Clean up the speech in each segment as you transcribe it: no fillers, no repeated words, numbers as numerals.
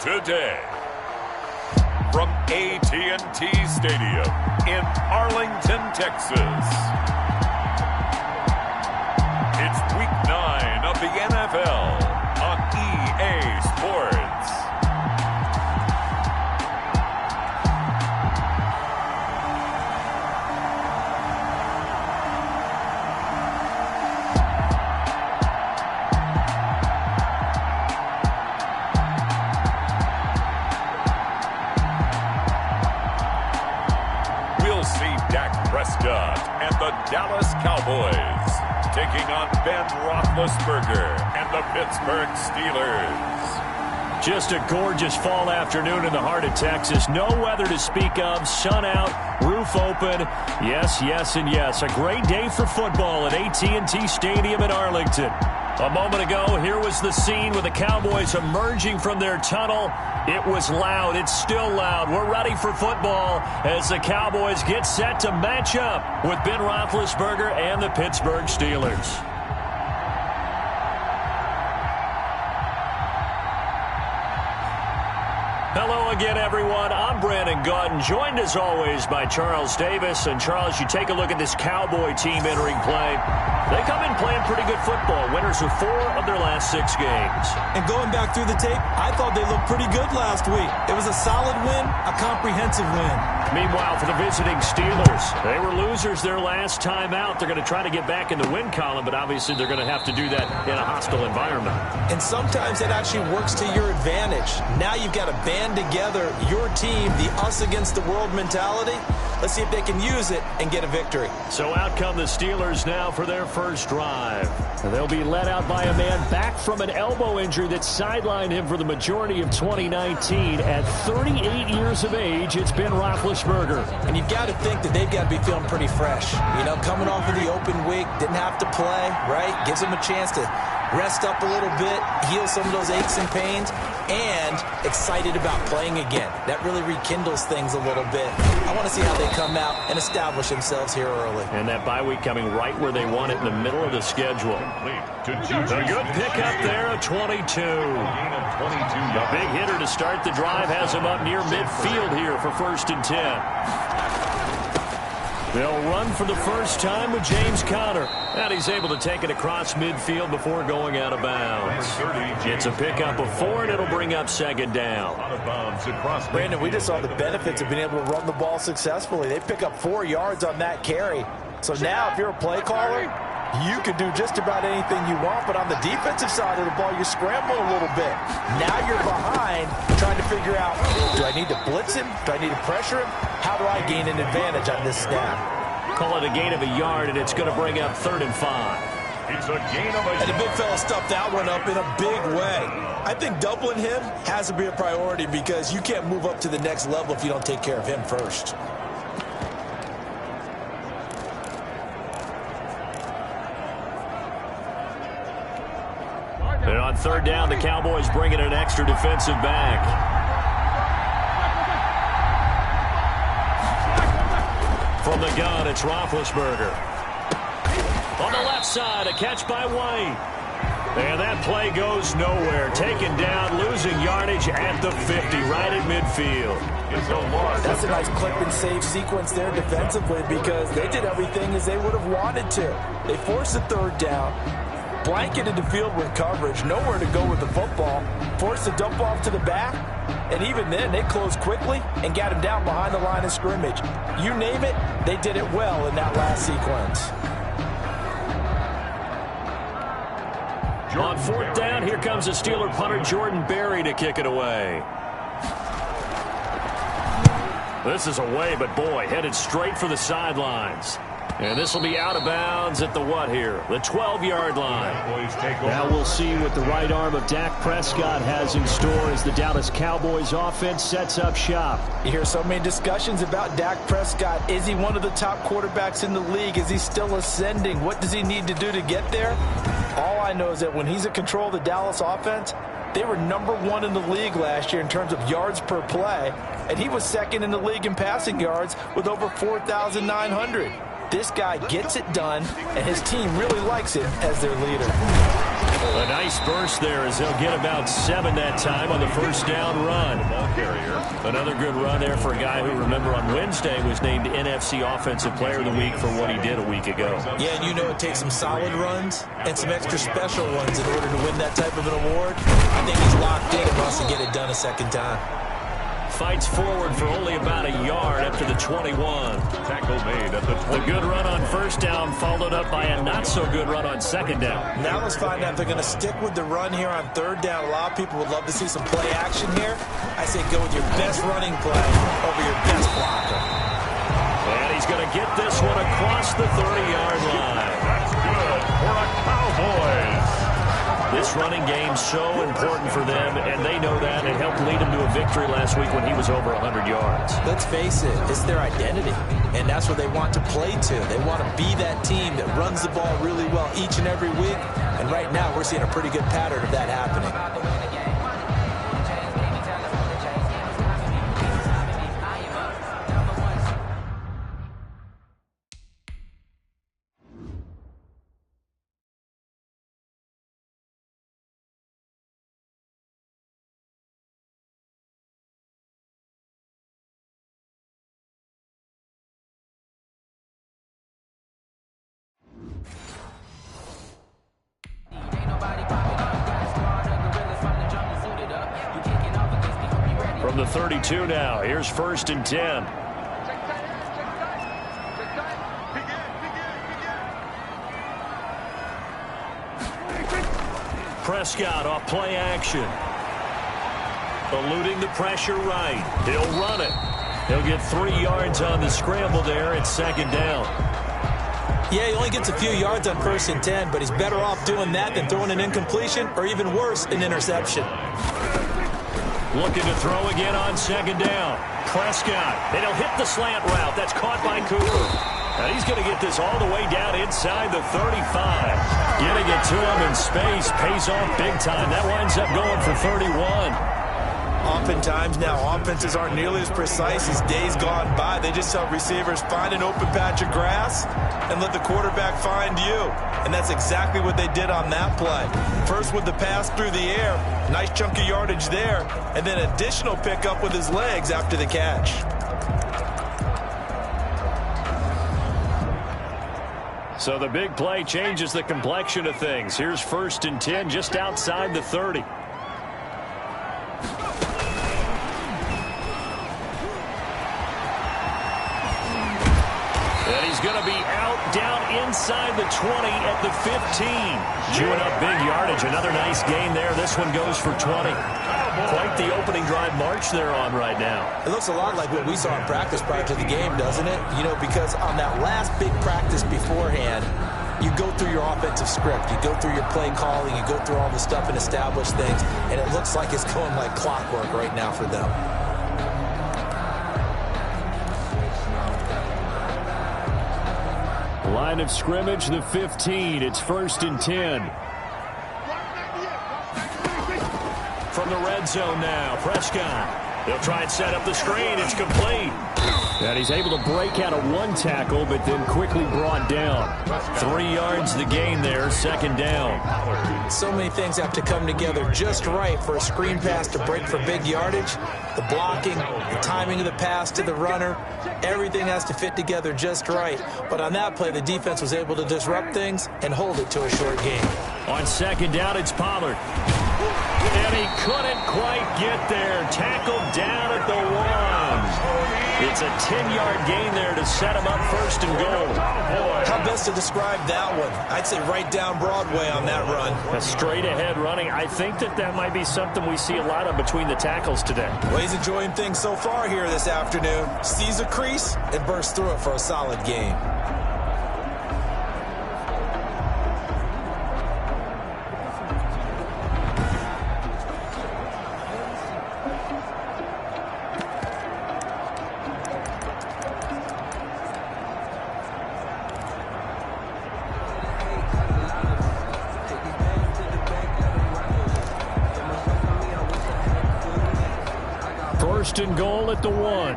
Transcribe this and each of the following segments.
today. From AT&T Stadium in Arlington, Texas. It's Week 9 of the NFL on EA Sports. Prescott and the Dallas Cowboys taking on Ben Roethlisberger and the Pittsburgh Steelers. Just a gorgeous fall afternoon in the heart of Texas. No weather to speak of. Sun out, roof open. Yes, yes, and yes. A great day for football at AT&T Stadium in Arlington. A moment ago, here was the scene with the Cowboys emerging from their tunnel. It was loud. It's still loud. We're ready for football as the Cowboys get set to match up with Ben Roethlisberger and the Pittsburgh Steelers. Hello again, everyone. I'm Brandon Gautin, joined as always by Charles Davis. And Charles, you take a look at this Cowboy team entering play. They come in playing pretty good football. Winners of 4 of their last 6 games. And going back through the tape, I thought they looked pretty good last week. It was a solid win, a comprehensive win. Meanwhile, for the visiting Steelers, they were losers their last time out. They're going to try to get back in the win column, but obviously they're going to have to do that in a hostile environment. And sometimes that actually works to your advantage. Now you've got to band together your team, the us against the world mentality. Let's see if they can use it and get a victory. So out come the Steelers now for their first drive. They'll be led out by a man back from an elbow injury that sidelined him for the majority of 2019. At 38 years of age, it's Ben Roethlisberger. And you've got to think that they've got to be feeling pretty fresh. You know, coming off of the open week, didn't have to play, right? Gives them a chance to rest up a little bit, heal some of those aches and pains, and excited about playing again. That really rekindles things a little bit. I want to see how they come out and establish themselves here early. And that bye week coming right where they want it in the middle of the schedule. A good pickup there, a 22. A big hitter to start the drive has him up near midfield here for 1st and 10. They'll run for the first time with James Conner. And he's able to take it across midfield before going out of bounds. It's a pickup of 4, and it'll bring up 2nd down. Brandon, we just saw the benefits of being able to run the ball successfully. They pick up 4 yards on that carry. So now if you're a play caller, you can do just about anything you want. But on the defensive side of the ball, you scramble a little bit. Now you're behind trying to figure out, do I need to blitz him? Do I need to pressure him? How do I gain an advantage on this snap? Call it a gain of a yard, and it's going to bring up 3rd and 5. It's a gain of a yard. And the big fella stuffed that one up in a big way. I think doubling him has to be a priority because you can't move up to the next level if you don't take care of him first. And on 3rd down, the Cowboys bring in an extra defensive back. From the gun, it's Roethlisberger. On the left side, a catch by White. And that play goes nowhere. Taken down, losing yardage at the 50, right at midfield. That's a nice clip and save sequence there defensively because they did everything as they would have wanted to. They forced the 3rd down, blanketed the field with coverage, nowhere to go with the football, forced to dump off to the back, and even then they closed quickly and got him down behind the line of scrimmage. You name it, they did it well in that last sequence. On 4th down, here comes the Steeler punter Jordan Berry to kick it away. This is away, but boy, headed straight for the sidelines. And this will be out of bounds at the what here? The 12-yard line. Now we'll see what the right arm of Dak Prescott has in store as the Dallas Cowboys offense sets up shop. You hear so many discussions about Dak Prescott. Is he one of the top quarterbacks in the league? Is he still ascending? What does he need to do to get there? All I know is that when he's in control of the Dallas offense, they were #1 in the league last year in terms of yards per play, and he was 2nd in the league in passing yards with over 4,900. This guy gets it done, and his team really likes him as their leader. A nice nice burst there as they'll get about 7 that time on the first down run. Ball carrier. Another good run there for a guy who, remember, on Wednesday was named NFC Offensive Player of the Week for what he did a week ago. Yeah, and you know it takes some solid runs and some extra special ones in order to win that type of an award. I think he's locked in and wants to get it done a second time. Fights forward for only about a yard up to the 21. Tackle made at the 20. The good run on first down followed up by a not-so-good run on second down. Now let's find out if they're going to stick with the run here on third down. A lot of people would love to see some play action here. I say go with your best running play over your best blocker. And he's going to get this one across the 30-yard line. That's good for a Cowboys. This running game so important for them, and they know that. It helped lead them to a victory last week when he was over 100 yards. Let's face it, it's their identity, and that's what they want to play to. They want to be that team that runs the ball really well each and every week, and right now we're seeing a pretty good pattern of that happening. From the 32 now, here's 1st and 10. Prescott off play action. Eluding the pressure right. He'll run it. He'll get 3 yards on the scramble there at 2nd down. Yeah, he only gets a few yards on 1st and 10, but he's better off doing that than throwing an incompletion or even worse, an interception. Looking to throw again on 2nd down. Prescott, and he'll hit the slant route. That's caught by Cooper. And he's going to get this all the way down inside the 35. Getting it to him in space pays off big time. That winds up going for 31. Oftentimes now, offenses aren't nearly as precise as days gone by. They just tell receivers, find an open patch of grass and let the quarterback find you. And that's exactly what they did on that play. First with the pass through the air, nice chunk of yardage there, and then additional pickup with his legs after the catch. So the big play changes the complexion of things. Here's 1st and 10 just outside the 30. And he's going to be out down inside the 20 at the 15. Chewing up big yardage. Another nice gain there. This one goes for 20. Quite the opening drive march they're on right now. It looks a lot like what we saw in practice prior to the game, doesn't it? You know, because on that last big practice beforehand, you go through your offensive script, you go through your play calling, you go through all the stuff and establish things, and it looks like it's going like clockwork right now for them. Line of scrimmage, the 15. It's 1st and 10. From the red zone now, Prescott. They'll try and set up the screen. It's complete. And he's able to break out of 1 tackle, but then quickly brought down. 3 yards the gain there, 2nd down. So many things have to come together just right for a screen pass to break for big yardage. The blocking, the timing of the pass to the runner, everything has to fit together just right. But on that play, the defense was able to disrupt things and hold it to a short game. On 2nd down, it's Pollard. And he couldn't quite get there. Tackled down at the 1. It's a 10-yard gain there to set him up 1st and goal. How best to describe that one? I'd say right down Broadway on that run. A straight-ahead running. I think that might be something we see a lot of between the tackles today. Well, he's enjoying things so far here this afternoon. Sees a crease and bursts through it for a solid game. First and goal at the 1.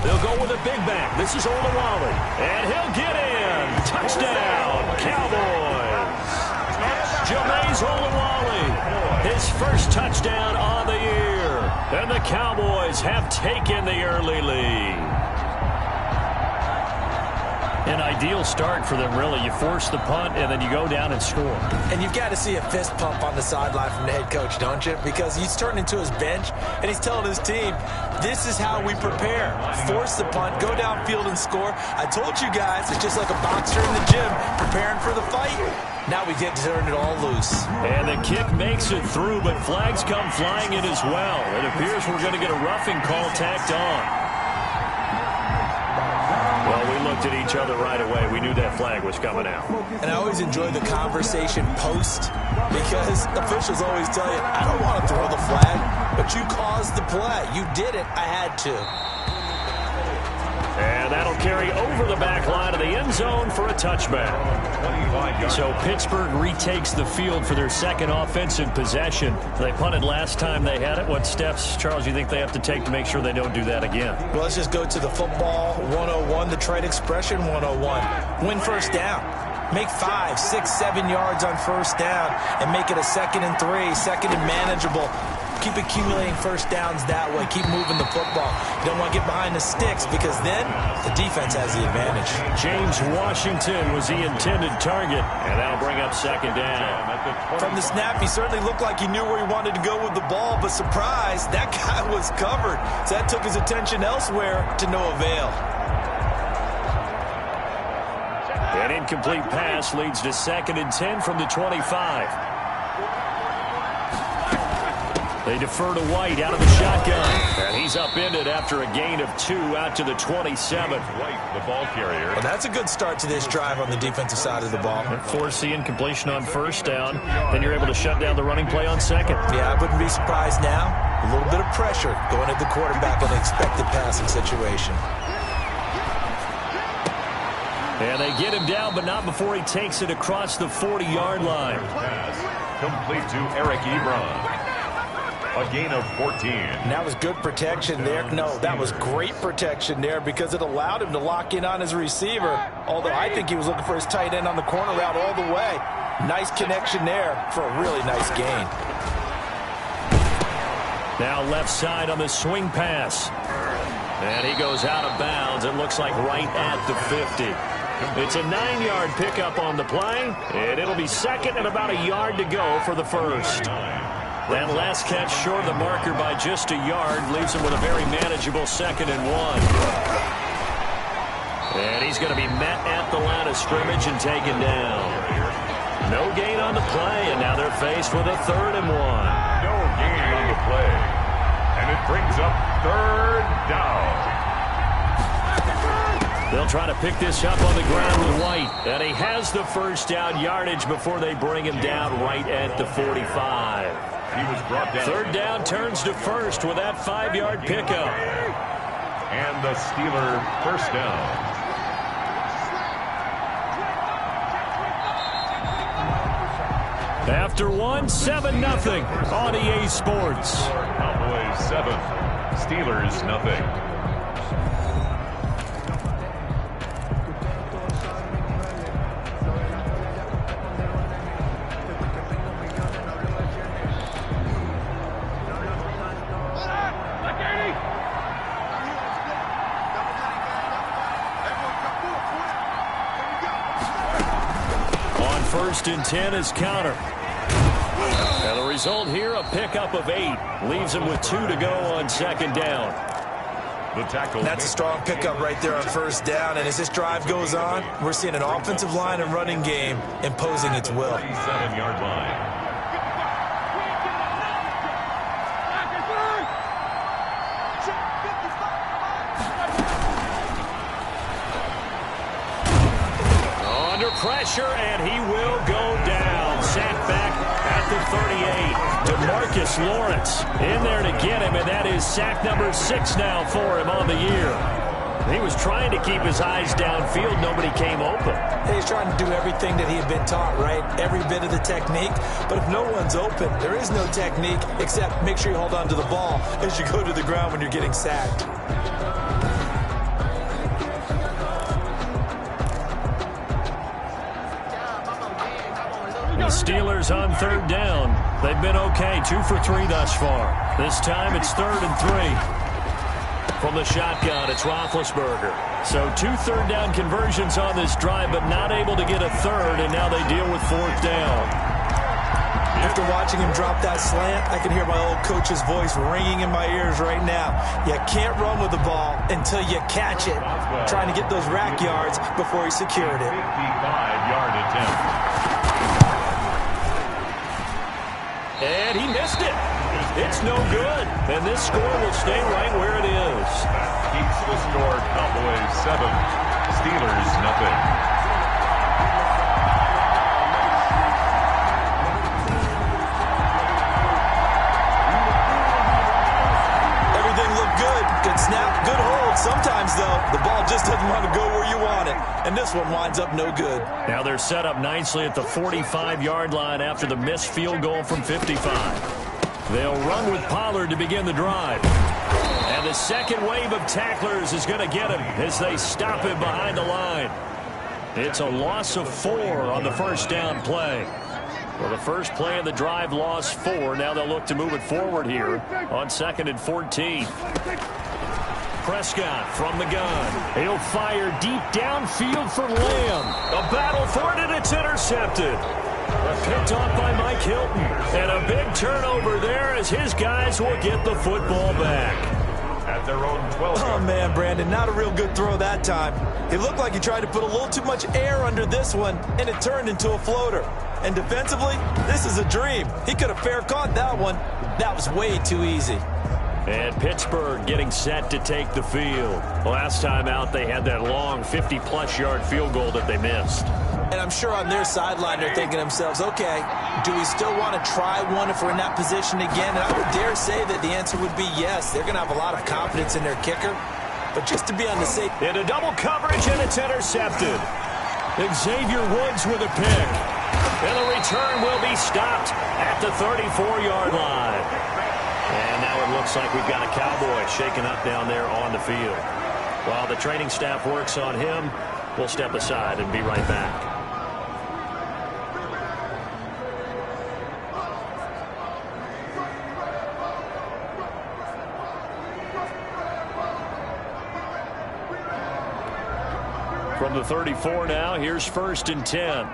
They'll They'll go with a big back. This is Olawale. And he'll get in. Touchdown, Cowboys. Jameis Olawale, his first touchdown on the year. And the Cowboys have taken the early lead. An ideal start for them, really. You force the punt, and then you go down and score. And you've got to see a fist pump on the sideline from the head coach, don't you? Because he's turned into his bench, and he's telling his team, this is how we prepare. Force the punt, go downfield and score. I told you guys, it's just like a boxer in the gym preparing for the fight. Now we get to turn it all loose. And the kick makes it through, but flags come flying in as well. It appears we're going to get a roughing call tacked on. Well, we looked at each other right away. We knew that flag was coming out. And I always enjoy the conversation post because officials always tell you, I don't want to throw the flag, but you caused the play. You did it. I had to. And that'll carry over the back line of the end zone for a touchback. So Pittsburgh retakes the field for their second offensive possession. They punted last time they had it. What steps, Charles, you think they have to take to make sure they don't do that again? Well, let's just go to the football 101, the trade expression 101. Win first down. Make 5, 6, 7 yards on first down and make it a 2nd and 3, second and manageable. Keep accumulating first downs that way. Keep moving the football. You don't want to get behind the sticks because then the defense has the advantage. James Washington was the intended target, and that'll bring up second down. From the snap, he certainly looked like he knew where he wanted to go with the ball, but surprise, that guy was covered. So that took his attention elsewhere to no avail. An incomplete pass leads to 2nd and 10 from the 25. They defer to White out of the shotgun. And he's upended after a gain of 2 out to the 27. White, the ball carrier. Well, that's a good start to this drive on the defensive side of the ball. Force the incompletion on first down. Then you're able to shut down the running play on second. Yeah, I wouldn't be surprised now. A little bit of pressure going at the quarterback in an expected passing situation. And they get him down, but not before he takes it across the 40-yard line. Pass complete to Eric Ebron. A gain of 14. And that was good protection there. No, that was great protection there because it allowed him to lock in on his receiver. Although I think he was looking for his tight end on the corner route all the way. Nice connection there for a really nice gain. Now left side on the swing pass. And he goes out of bounds. It looks like right at the 50. It's a 9-yard pickup on the play. And it'll be second and about a yard to go for the first. That last catch short of the marker by just a yard leaves him with a very manageable 2nd and 1. And he's going to be met at the line of scrimmage and taken down. No gain on the play, and now they're faced with a 3rd and 1. No gain on the play. And it brings up 3rd down. They'll try to pick this up on the ground with White. And he has the first down yardage before they bring him down right at the 45. He was brought down. 3rd down turns to first with that 5-yard pickup. And the Steeler first down. After 1, 7-0 on EA Sports. Cowboys 7, Steelers nothing. First and 10 is counter. And the result here, a pickup of 8. Leaves him with 2 to go on 2nd down. The tackle. That's a strong pickup right there on first down. And as this drive goes on, we're seeing an offensive line and running game imposing its will. 37-yard line. Pressure, and he will go down. Sacked back at the 38. DeMarcus Lawrence in there to get him, and that is sack number 6 now for him on the year. He was trying to keep his eyes downfield. Nobody came open. He's trying to do everything that he had been taught, right? Every bit of the technique. But if no one's open, there is no technique except make sure you hold on to the ball as you go to the ground when you're getting sacked. Steelers on third down. They've been okay, 2 for 3 thus far. This time it's 3rd and 3. From the shotgun, it's Roethlisberger. So 2 third-down conversions on this drive, but not able to get a third, and now they deal with 4th down. After watching him drop that slant, I can hear my old coach's voice ringing in my ears right now. You can't run with the ball until you catch it. Trying to get those rack yards before he secured it. 55-yard attempt. And he missed it. It's no good. And this score will stay right where it is. Keeps the score Cowboys 7, Steelers nothing. Good snap, good hold. Sometimes, though, the ball just doesn't want to go where you want it. And this one winds up no good. Now they're set up nicely at the 45-yard line after the missed field goal from 55. They'll run with Pollard to begin the drive. And the second wave of tacklers is going to get him as they stop him behind the line. It's a loss of 4 on the first down play. Well, the first play of the drive lost 4. Now they'll look to move it forward here on 2nd and 14. Prescott from the gun. He'll fire deep downfield for Lamb. A battle for it, and it's intercepted. Picked off by Mike Hilton. And a big turnover there as his guys will get the football back. At their own 12. Oh, man, Brandon, not a real good throw that time. It looked like he tried to put a little too much air under this one, and it turned into a floater. And defensively, this is a dream. He could have fair caught that one. That was way too easy. And Pittsburgh getting set to take the field. Last time out, they had that long 50-plus yard field goal that they missed. And I'm sure on their sideline they're thinking to themselves, okay, do we still want to try one if we're in that position again? And I would dare say that the answer would be yes. They're going to have a lot of confidence in their kicker. But just to be on the safe... Into double coverage, and it's intercepted. Xavier Woods with a pick. And the return will be stopped at the 34-yard line. And now it looks like we've got a Cowboy shaken up down there on the field. While the training staff works on him, we'll step aside and be right back. From the 34 now, here's 1st and 10.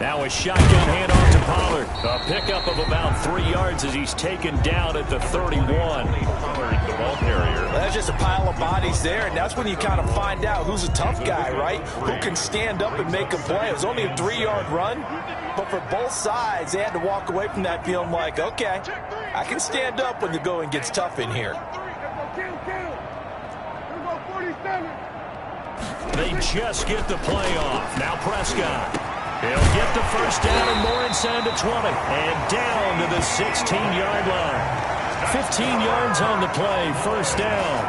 Now a shotgun handoff to Pollard. A pickup of about 3 yards as he's taken down at the 31. Pollard, the ball carrier. Well, that's just a pile of bodies there, and that's when you kind of find out who's a tough guy, right? Who can stand up and make a play. It was only a 3-yard run, but for both sides, they had to walk away from that feeling like, okay, I can stand up when the going gets tough in here. They just get the play off. Now Prescott. He'll get the first down and more inside the 20. And down to the 16-yard line. 15 yards on the play. First down.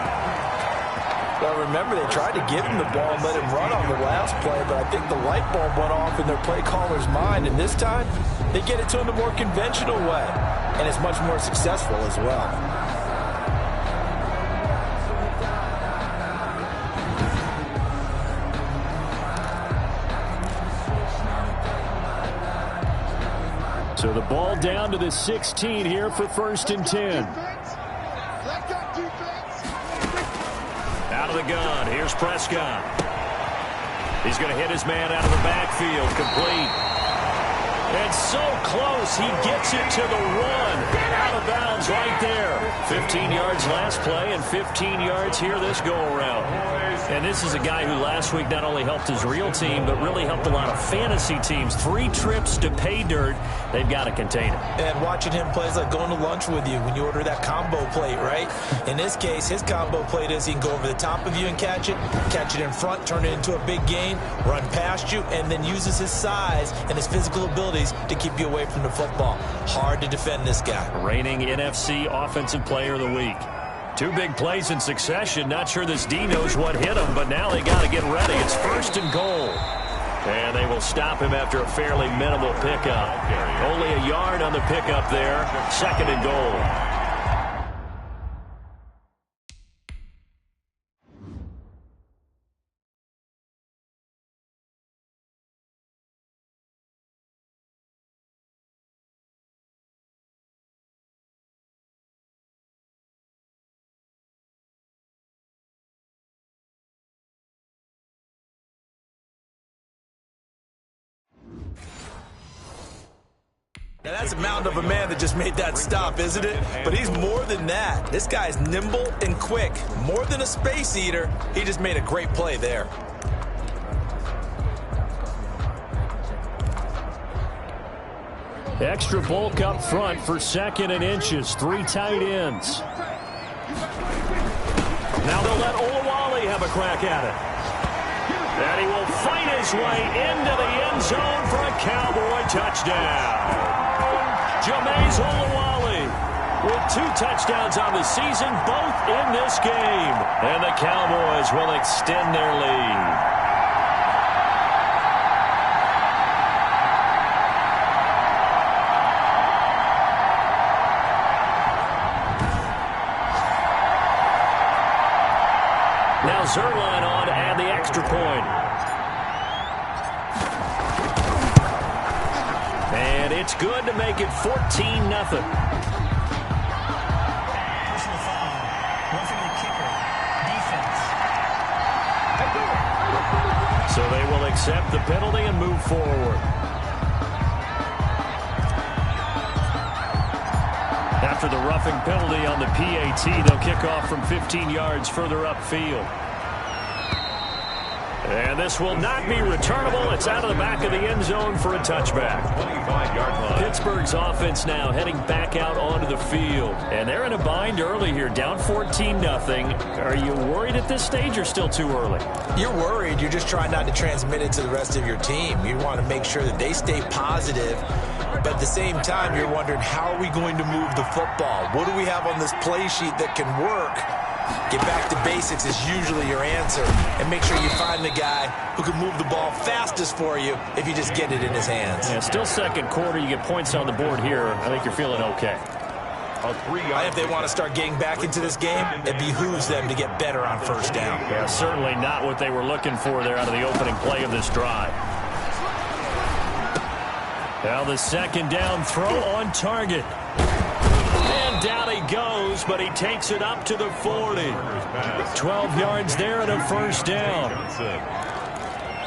Well, remember, they tried to give him the ball and let him run on the last play, but I think the light bulb went off in their play caller's mind. And this time, they get it to him the more conventional way. And it's much more successful as well. So the ball down to the 16 here for 1st and 10. Out of the gun. Here's Prescott. He's going to hit his man out of the backfield. Complete. And so close. He gets it to the 1. Out of bounds right there. 15 yards last play and 15 yards here this go-around. And this is a guy who last week not only helped his real team, but really helped a lot of fantasy teams. 3 trips to pay dirt. They've got to contain him. And watching him play is like going to lunch with you when you order that combo plate, right? In this case, his combo plate is he can go over the top of you and catch it in front, turn it into a big gain, run past you, and then uses his size and his physical abilities to keep you away from the football. Hard to defend this guy. Reigning NFC Offensive Player of the Week. 2 big plays in succession. Not sure this D knows what hit him, but now they got to get ready. It's 1st and goal. And they will stop him after a fairly minimal pickup. Only a yard on the pickup there. 2nd and goal. And that's a mountain of a man that just made that stop, isn't it? But he's more than that. This guy's nimble and quick. More than a space eater. He just made a great play there. Extra bulk up front for 2nd and inches. 3 tight ends. Now they'll let Olawale have a crack at it. And he will fight his way into the end zone for a Cowboy touchdown. Jameis Olawale with 2 touchdowns on the season, both in this game. And the Cowboys will extend their lead. Now Zerline on and the extra point. And it's good to make it 14-0. Personal foul. Roughing the kicker. Defense. So they will accept the penalty and move forward. After the roughing penalty on the PAT, they'll kick off from 15 yards further upfield. And this will not be returnable. It's out of the back of the end zone for a touchback. 25-yard line. Pittsburgh's offense now heading back out onto the field. And they're in a bind early here, down 14-0. Are you worried at this stage or still too early? You're worried. You're just trying not to transmit it to the rest of your team. You want to make sure that they stay positive. But at the same time, you're wondering, how are we going to move the football? What do we have on this play sheet that can work? Get back to basics is usually your answer. And make sure you find the guy who can move the ball fastest for you if you just get it in his hands. Yeah, still second quarter. You get points on the board here. I think you're feeling okay. If they want to start getting back into this game, it behooves them to get better on first down. Yeah, certainly not what they were looking for there out of the opening play of this drive. Now the second down throw on target. And down he goes, but he takes it up to the 40. 12 yards there and a first down.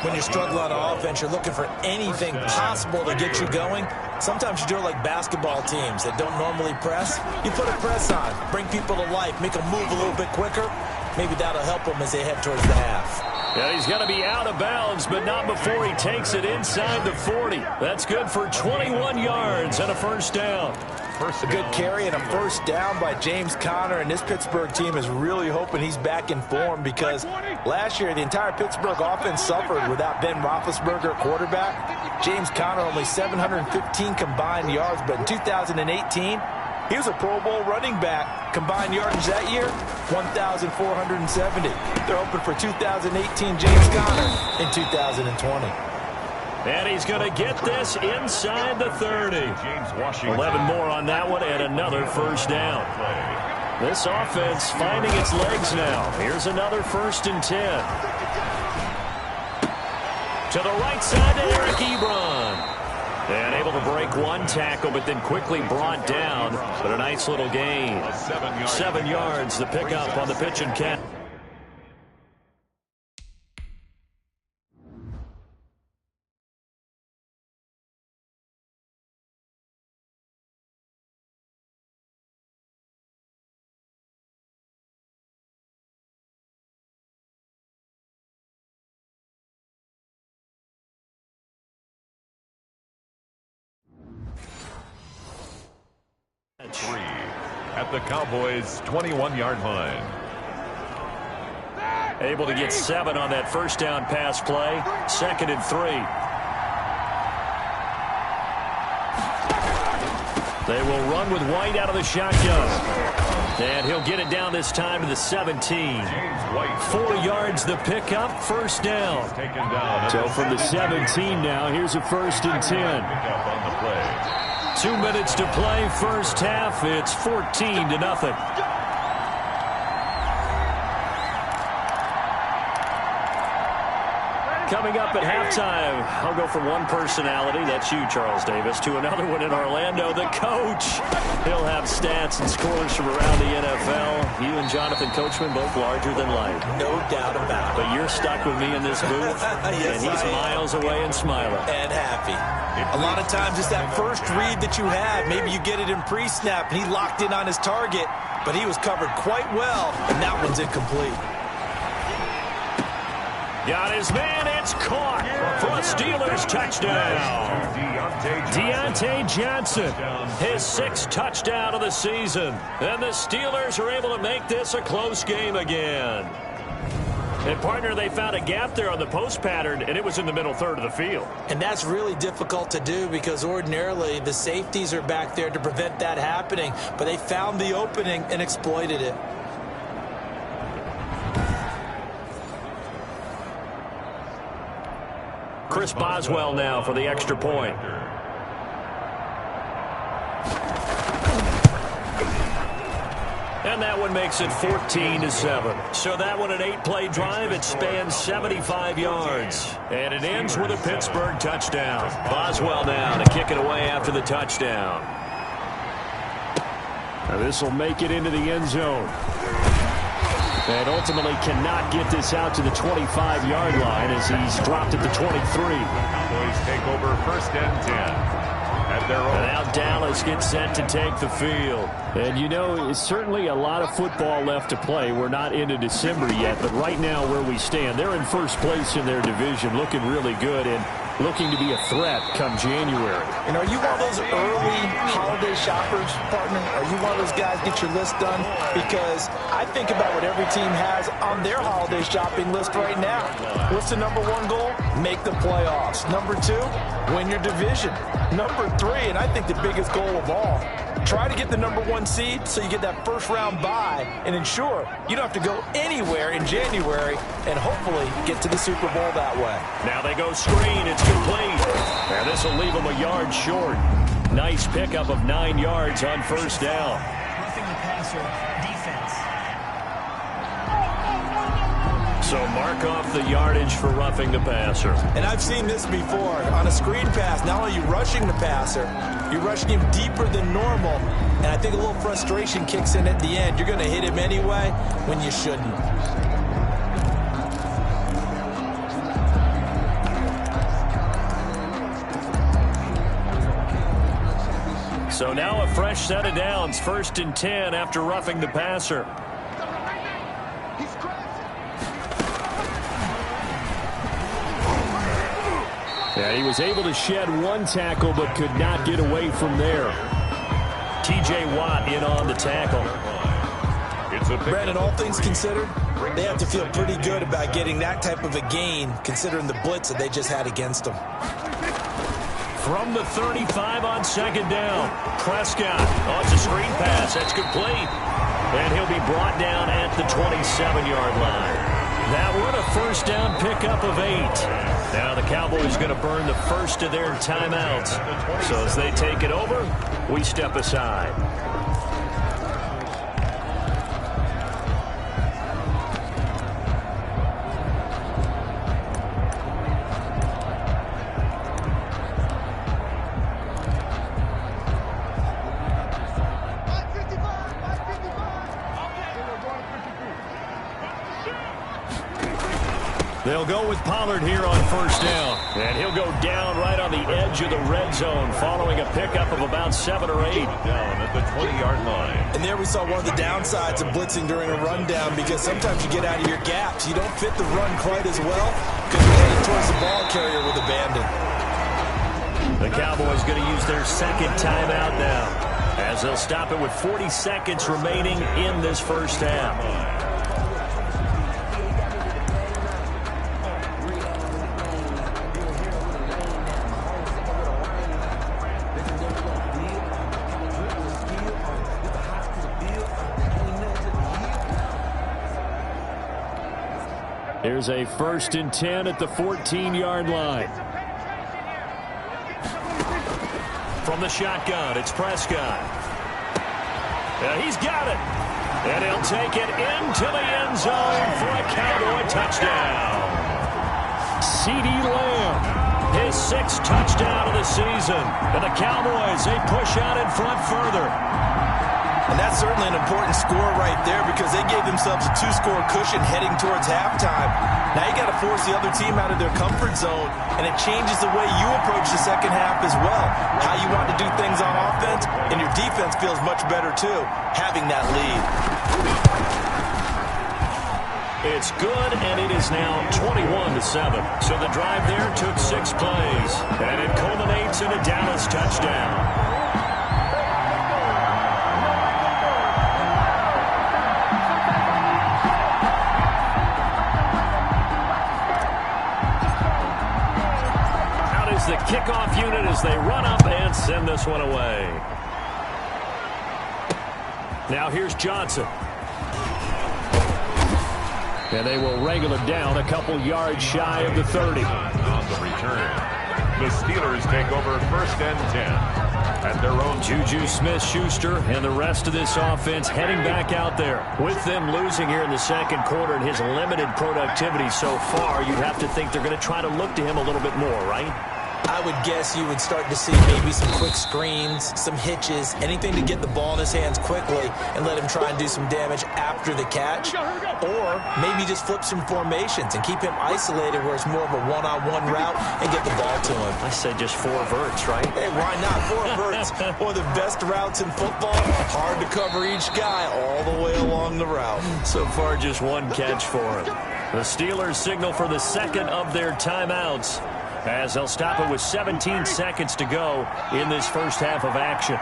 When you struggle on offense, you're looking for anything possible to get you going. Sometimes you do it like basketball teams that don't normally press. You put a press on, bring people to life, make them move a little bit quicker. Maybe that'll help them as they head towards the half. Yeah, he's going to be out of bounds, but not before he takes it inside the 40. That's good for 21 yards and a first down. A good carry and a first down by James Conner, and this Pittsburgh team is really hoping he's back in form because last year the entire Pittsburgh offense suffered without Ben Roethlisberger quarterback. James Conner only 715 combined yards, but in 2018 he was a Pro Bowl running back. Combined yardage that year, 1,470. They're hoping for 2018 James Conner in 2020. And he's going to get this inside the 30. 11 more on that one and another first down. This offense finding its legs now. Here's another 1st and 10. To the right side to Eric Ebron. And able to break one tackle, but then quickly brought down. But a nice little gain. 7 yards, the pickup on the pitch and catch. At the Cowboys' 21-yard line. Able to get 7 on that first down pass play. 2nd and 3. They will run with White out of the shotgun. And he'll get it down this time to the 17. 4 yards the pickup, first down. So from the 17 now, here's a 1st and 10. 2 minutes to play, first half. It's 14-0. Coming up at halftime, I'll go from one personality, that's you, Charles Davis, to another one in Orlando, the coach. He'll have stats and scores from around the NFL. You and Jonathan Coachman both larger than life. No doubt about it. But you're stuck with me in this booth, Yes, and he's miles away and smiling. And happy. A lot of times it's that first read that you have. Maybe you get it in pre-snap, and he locked in on his target, but he was covered quite well, and that one's incomplete. Got his man, it's caught for a Steelers touchdown. Deontay Johnson, his 6th touchdown of the season. And the Steelers are able to make this a close game again. And, partner, they found a gap there on the post pattern, and it was in the middle third of the field. And that's really difficult to do because ordinarily the safeties are back there to prevent that happening. But they found the opening and exploited it. Chris Boswell now for the extra point. And that one makes it 14-7. So that one, an 8-play drive. It spans 75 yards. And it ends with a Pittsburgh touchdown. Boswell now to kick it away after the touchdown. Now this will make it into the end zone. And ultimately cannot get this out to the 25-yard line as he's dropped at the 23. Cowboys take over 1st and 10. And now Dallas gets set to take the field. And, you know, it's certainly a lot of football left to play. We're not into December yet, but right now where we stand, they're in first place in their division, looking really good and looking to be a threat come January. And are you one of those early holiday shoppers, partner? Are you one of those guys get your list done? Because I think about what every team has on their holiday shopping list right now. What's the number 1 goal? Make the playoffs. Number 2, win your division. Number 3, and I think the biggest goal of all, try to get the number 1 seed so you get that first-round bye and ensure you don't have to go anywhere in January and hopefully get to the Super Bowl that way. Now they go screen. It's complete. And this will leave them a yard short. Nice pickup of 9 yards on first down. Roughing the passer, defense. So mark off the yardage for roughing the passer. And I've seen this before. On a screen pass, not only are you rushing the passer, you're rushing him deeper than normal. And I think a little frustration kicks in at the end. You're going to hit him anyway when you shouldn't. So now a fresh set of downs. 1st and 10 after roughing the passer. Yeah, he was able to shed 1 tackle but could not get away from there. T.J. Watt in on the tackle. Brandon, all things considered, they have to feel pretty good about getting that type of a gain considering the blitz that they just had against them. From the 35 on 2nd down. Prescott. Oh, it's a screen pass. That's complete. And he'll be brought down at the 27-yard line. That one a first down pickup of 8. Now the Cowboys going to burn the first of their timeouts. So as they take it over, we step aside. They'll go with Pollard here on first down. And he'll go down right on the edge of the red zone following a pickup of about 7 or 8. Down at the 20-yard line. And there we saw one of the downsides of blitzing during a rundown because sometimes you get out of your gaps. You don't fit the run quite as well because you're headed towards the ball carrier with abandon. The Cowboys going to use their 2nd timeout now as they'll stop it with 40 seconds remaining in this first half. Here's a 1st and 10 at the 14-yard line. From the shotgun, it's Prescott. He's got it. And he'll take it into the end zone for a Cowboy touchdown. CeeDee Lamb, his 6th touchdown of the season. And the Cowboys, they push out in front further. And that's certainly an important score right there because they gave themselves a 2-score cushion heading towards halftime. Now you got to force the other team out of their comfort zone, and it changes the way you approach the second half as well. How you want to do things on offense, and your defense feels much better too, having that lead. It's good, and it is now 21-7. So the drive there took 6 plays, and it culminates in a Dallas touchdown. The kickoff unit as they run up and send this one away. Now here's Johnson. And they will wrangle it down a couple yards shy of the 30. On the return, the Steelers take over 1st and 10 at their own. Juju Smith-Schuster and the rest of this offense heading back out there. With them losing here in the second quarter and his limited productivity so far, you'd have to think they're going to try to look to him a little bit more, right? I would guess you would start to see maybe some quick screens, some hitches, anything to get the ball in his hands quickly and let him try and do some damage after the catch. Or maybe just flip some formations and keep him isolated where it's more of a one-on-one route and get the ball to him. I said just 4 verts, right? Hey, why not? 4 verts, one of the best routes in football. Hard to cover each guy all the way along the route. So far, just 1 catch for him. The Steelers signal for the 2nd of their timeouts, as they'll stop it with 17 seconds to go in this first half of action.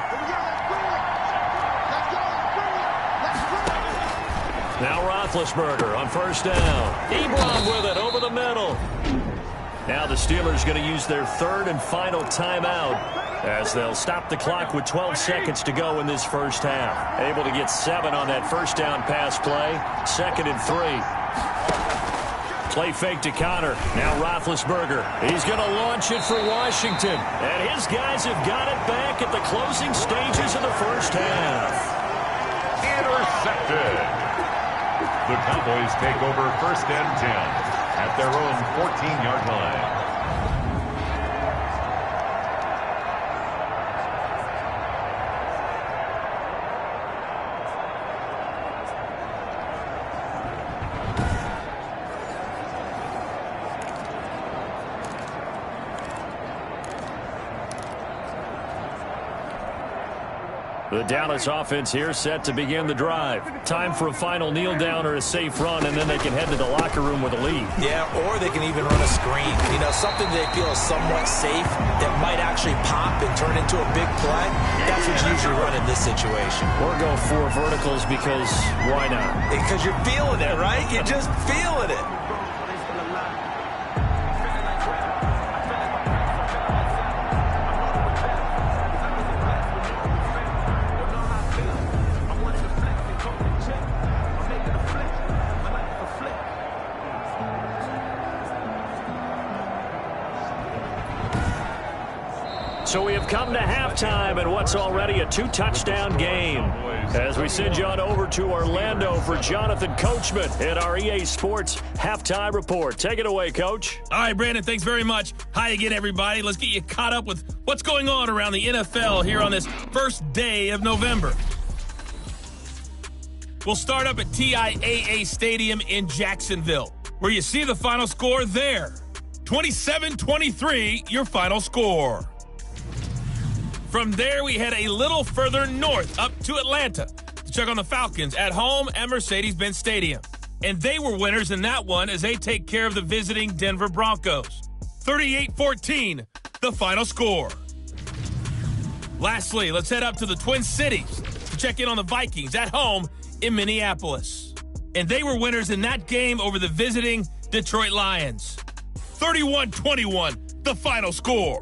Now Roethlisberger on 1st down. Ebron with it over the middle. Now the Steelers going to use their 3rd and final timeout as they'll stop the clock with 12 seconds to go in this first half. Able to get 7 on that 1st down pass play. 2nd and 3. Play fake to Connor. Now Roethlisberger. He's going to launch it for Washington. And his guys have got it back at the closing stages of the first half. Intercepted. The Cowboys take over 1st and 10 at their own 14-yard line. The Dallas offense here set to begin the drive. Time for a final kneel down or a safe run, and then they can head to the locker room with a lead. Yeah, or they can even run a screen. You know, something they feel is somewhat safe that might actually pop and turn into a big play. That's what you usually run in this situation. Or go 4 verticals because why not? Because you're feeling it, right? You're just feeling it. So we have come to halftime in what's already a 2-touchdown game. As we send you on over to Orlando for Jonathan Coachman at our EA Sports Halftime Report. Take it away, Coach. All right, Brandon, thanks very much. Hi again, everybody. Let's get you caught up with what's going on around the NFL here on this first day of November. We'll start up at TIAA Stadium in Jacksonville, where you see the final score there. 27-23, your final score. From there, we head a little further north up to Atlanta to check on the Falcons at home at Mercedes-Benz Stadium. And they were winners in that one as they take care of the visiting Denver Broncos. 38-14, the final score. Lastly, let's head up to the Twin Cities to check in on the Vikings at home in Minneapolis. And they were winners in that game over the visiting Detroit Lions. 31-21, the final score.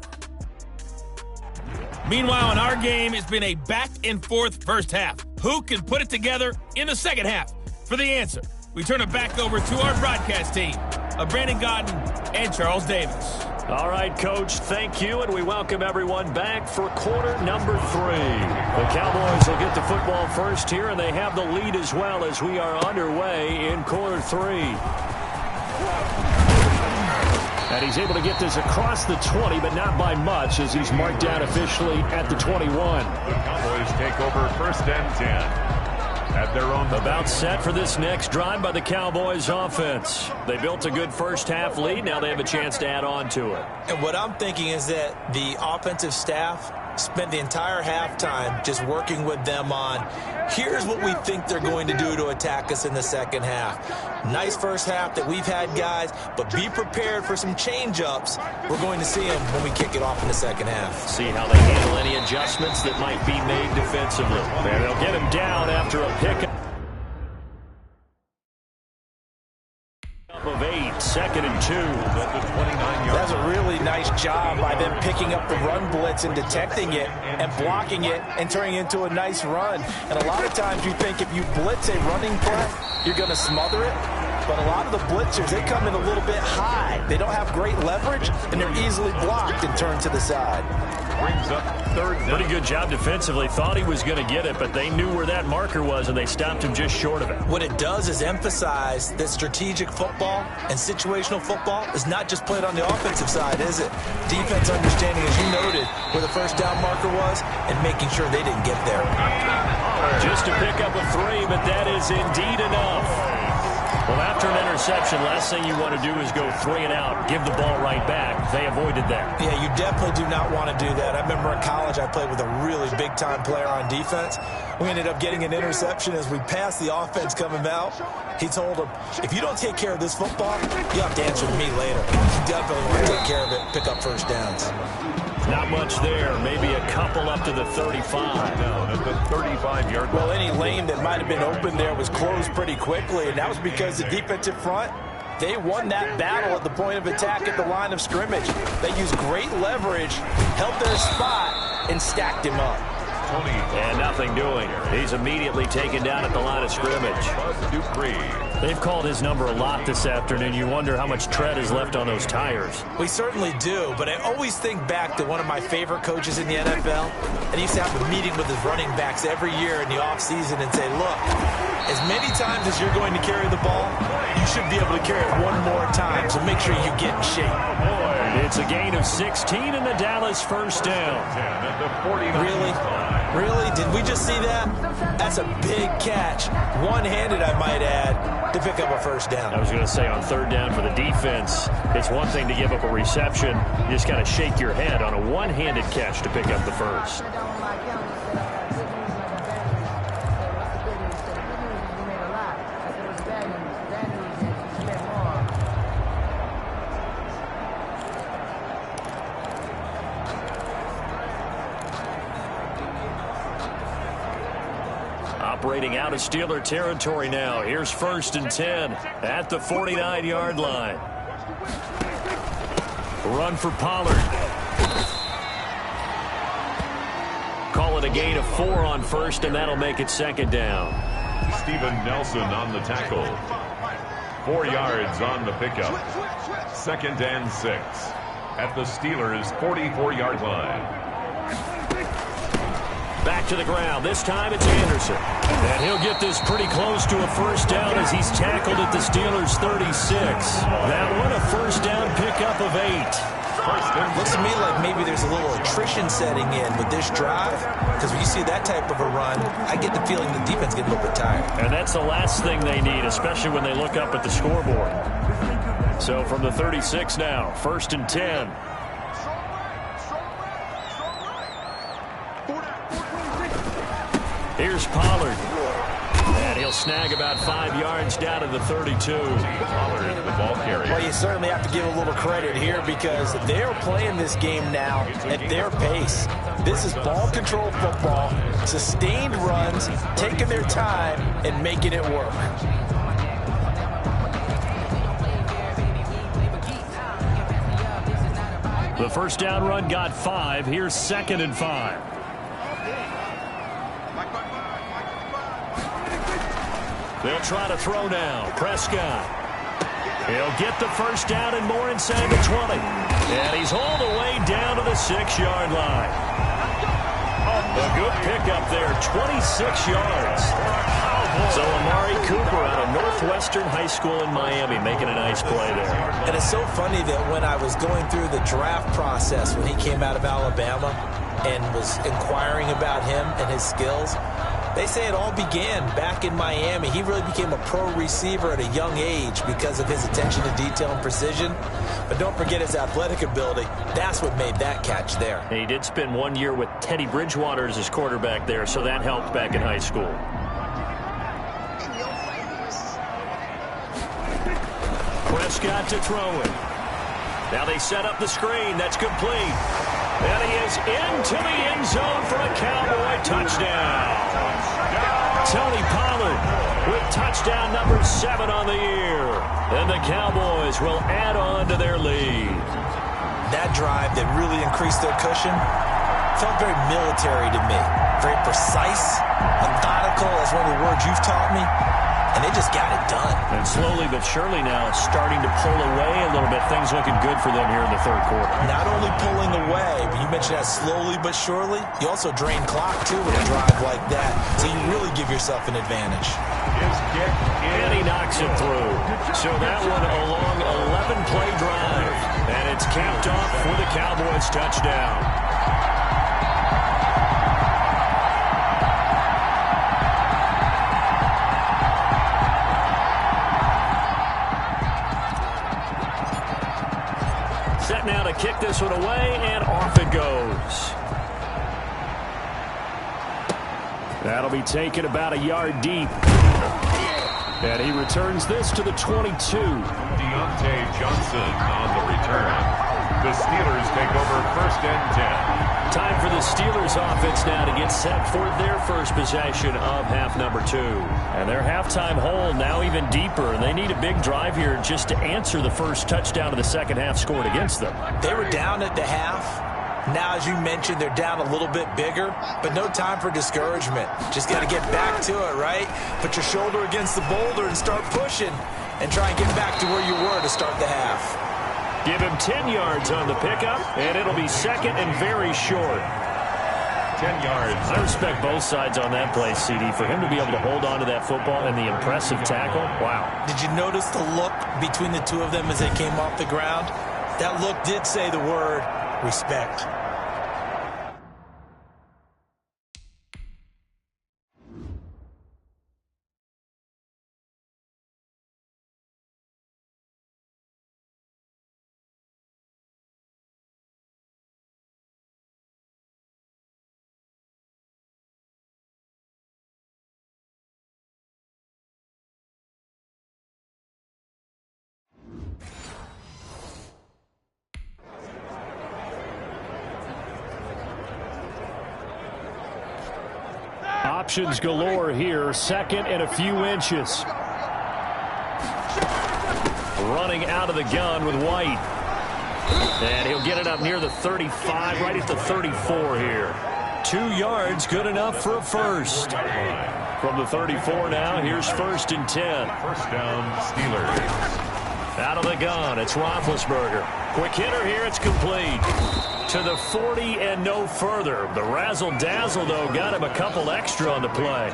Meanwhile, in our game, it's been a back-and-forth first half. Who can put it together in the second half? For the answer, we turn it back over to our broadcast team of Brandon Godden and Charles Davis. All right, Coach, thank you, and we welcome everyone back for quarter number 3. The Cowboys will get the football first here, and they have the lead as well as we are underway in quarter 3. And he's able to get this across the 20, but not by much, as he's marked down officially at the 21. The Cowboys take over 1st and 10. At their own. About set for this next drive by the Cowboys offense. They built a good first-half lead. Now they have a chance to add on to it. And what I'm thinking is that the offensive staff spent the entire halftime just working with them on, here's what we think they're going to do to attack us in the second half. Nice first half that we've had, guys, but be prepared for some change-ups. We're going to see them when we kick it off in the second half. See how they handle any adjustments that might be made defensively. And they'll get him down after a pickup of 8, 2nd and 2. That's a really nice job by them picking up the run blitz and detecting it and blocking it and turning it into a nice run. And a lot of times you think if you blitz a running play, you're going to smother it. But a lot of the blitzers, they come in a little bit high. They don't have great leverage, and they're easily blocked and turned to the side. Brings up 3rd down. Pretty good job defensively. Thought he was going to get it, but they knew where that marker was, and they stopped him just short of it. What it does is emphasize that strategic football and situational football is not just played on the offensive side, is it? Defense understanding, as you noted, where the first down marker was and making sure they didn't get there. Just to pick up a 3, but that is indeed enough. Well, after an interception, last thing you want to do is go 3 and out, give the ball right back. They avoided that. Yeah, you definitely do not want to do that. I remember in college I played with a really big-time player on defense. We ended up getting an interception as we passed the offense coming out. He told him, if you don't take care of this football, you have to answer to me later. You definitely want to take care of it, pick up first downs. Not much there. Maybe a couple up to the 35. Down at the 35-yard line. Well, any lane that might have been open there was closed pretty quickly, and that was because the defensive front, they won that battle at the point of attack at the line of scrimmage. They used great leverage, held their spot, and stacked him up. And nothing doing. He's immediately taken down at the line of scrimmage. They've called his number a lot this afternoon. You wonder how much tread is left on those tires. We certainly do, but I always think back to one of my favorite coaches in the NFL, and he used to have a meeting with his running backs every year in the offseason and say, look, as many times as you're going to carry the ball, you should be able to carry it one more time, so make sure you get in shape. It's a gain of 16 in the Dallas first down. Really? Really? Did we just see that? That's a big catch. One-handed, I might add, to pick up a first down. I was going to say on 3rd down for the defense, it's one thing to give up a reception. You just kind of shake your head on a one-handed catch to pick up the first. Operating out of Steeler territory now. Here's 1st and 10 at the 49-yard line. Run for Pollard. Call it a gain of 4 on 1st, and that'll make it 2nd down. Steven Nelson on the tackle. 4 yards on the pickup. 2nd and 6 at the Steelers' 44-yard line. Back to the ground. This time it's Anderson. And he'll get this pretty close to a first down as he's tackled at the Steelers' 36. That one a first down pickup of 8. Looks to me like maybe there's a little attrition setting in with this drive, because when you see that type of a run, I get the feeling the defense gets a little bit tired. And that's the last thing they need, especially when they look up at the scoreboard. So from the 36 now, 1st and 10. Here's Pollard. And he'll snag about 5 yards down to the 32. Pollard, the ball carrier. Well, you certainly have to give a little credit here because they're playing this game now at their pace. This is ball control football, sustained runs, taking their time, and making it work. The first down run got 5. Here's 2nd and 5. They'll try to throw now. Prescott. He'll get the first down and more inside the 20. And he's hauled away down to the 6-yard line. A good pickup there, 26 yards. So Amari Cooper out of Northwestern High School in Miami making a nice play there. And it's so funny that when I was going through the draft process when he came out of Alabama and was inquiring about him and his skills, they say it all began back in Miami. He really became a pro receiver at a young age because of his attention to detail and precision. But don't forget his athletic ability. That's what made that catch there. And he did spend 1 year with Teddy Bridgewater as his quarterback there, so that helped back in high school. Prescott to throw it. Now they set up the screen. That's complete. And he is into the end zone for a Cowboy touchdown. Tony Pollard with touchdown number 7 on the year. And the Cowboys will add on to their lead. That drive that really increased their cushion felt very military to me. Very precise, methodical, that's one of the words you've taught me. And they just got it done. And slowly but surely now starting to pull away a little bit. Things looking good for them here in the third quarter. Not only pulling away, but you mentioned that slowly but surely. You also drain clock, too, with a drive like that. So you really give yourself an advantage. And he knocks it through. So that one a long 11-play drive. And it's capped off for the Cowboys touchdown. Set now to kick this one away, and off it goes. That'll be taken about a yard deep. And he returns this to the 22. Deontay Johnson on the return. The Steelers take over 1st and 10. Time for the Steelers offense now to get set for their first possession of half number 2. And their halftime hole now even deeper. And they need a big drive here just to answer the first touchdown of the second half scored against them. They were down at the half. Now, as you mentioned, they're down a little bit bigger, but no time for discouragement. Just got to get back to it, right? Put your shoulder against the boulder and start pushing and try and get back to where you were to start the half. Give him 10 yards on the pickup, and it'll be second and very short. 10 yards. I respect both sides on that play, CD. For him to be able to hold on to that football and the impressive tackle, wow. Did you notice the look between the two of them as they came off the ground? That look did say the word respect. Options galore here. Second and a few inches. Running out of the gun with White. And he'll get it up near the 35, right at the 34 here. 2 yards, good enough for a first. From the 34 now, here's 1st and 10. First down, Steelers. Out of the gun, it's Roethlisberger. Quick hitter here, it's complete. To the 40 and no further. The razzle-dazzle, though, got him a couple extra on the play.